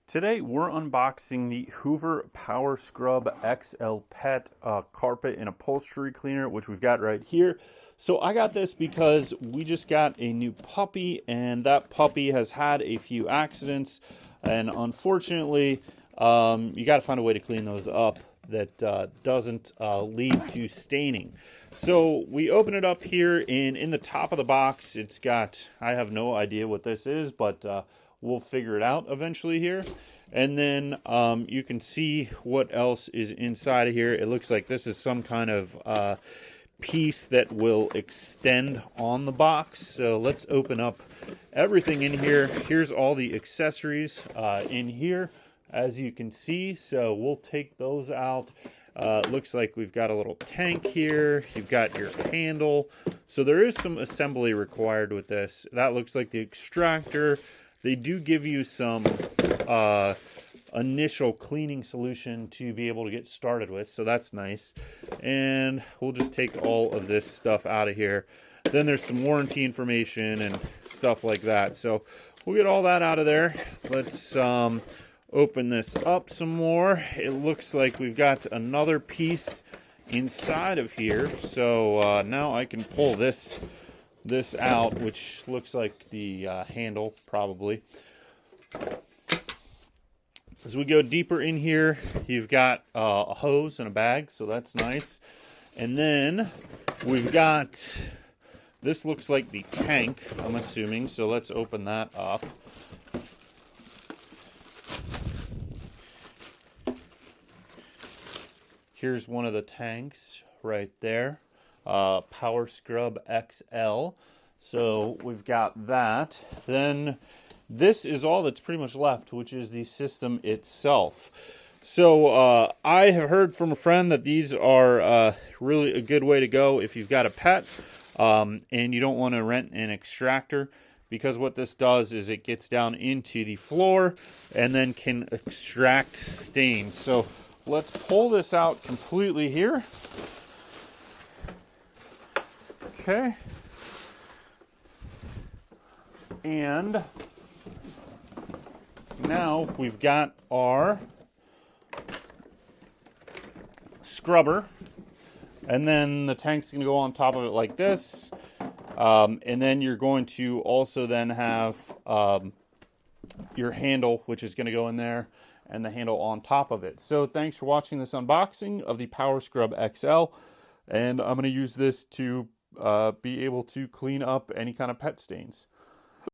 Today we're unboxing the Hoover Power Scrub XL Pet carpet and upholstery cleaner, which we've got right here. So I got this because we just got a new puppy, and that puppy has had a few accidents, and unfortunately you got to find a way to clean those up that doesn't lead to staining. So we open it up here, and in the top of the box it's got, I have no idea what this is, but we'll figure it out eventually here. And then you can see what else is inside of here. It looks like this is some kind of piece that will extend on the box. So let's open up everything in here. Here's all the accessories in here, as you can see. So we'll take those out. Looks like we've got a little tank here. You've got your handle. So there is some assembly required with this. That looks like the extractor. They do give you some initial cleaning solution to be able to get started with, so that's nice. And we'll just take all of this stuff out of here. Then there's some warranty information and stuff like that. So we'll get all that out of there. Let's open this up some more. It looks like we've got another piece inside of here. So now I can pull this out, which looks like the handle probably. As we go deeper in here, you've got a hose and a bag, so that's nice. And then we've got, this looks like the tank, I'm assuming, so let's open that up. Here's one of the tanks right there. Power Scrub XL. So we've got that. Then this is all that's pretty much left, which is the system itself. So I have heard from a friend that these are really a good way to go if you've got a pet and you don't want to rent an extractor, because what this does is it gets down into the floor and then can extract stains. So let's pull this out completely here. Okay. And now we've got our scrubber, and then the tank's going to go on top of it like this. And then you're going to also then have your handle, which is going to go in there, and the handle on top of it. So thanks for watching this unboxing of the Power Scrub XL, and I'm going to use this to be able to clean up any kind of pet stains.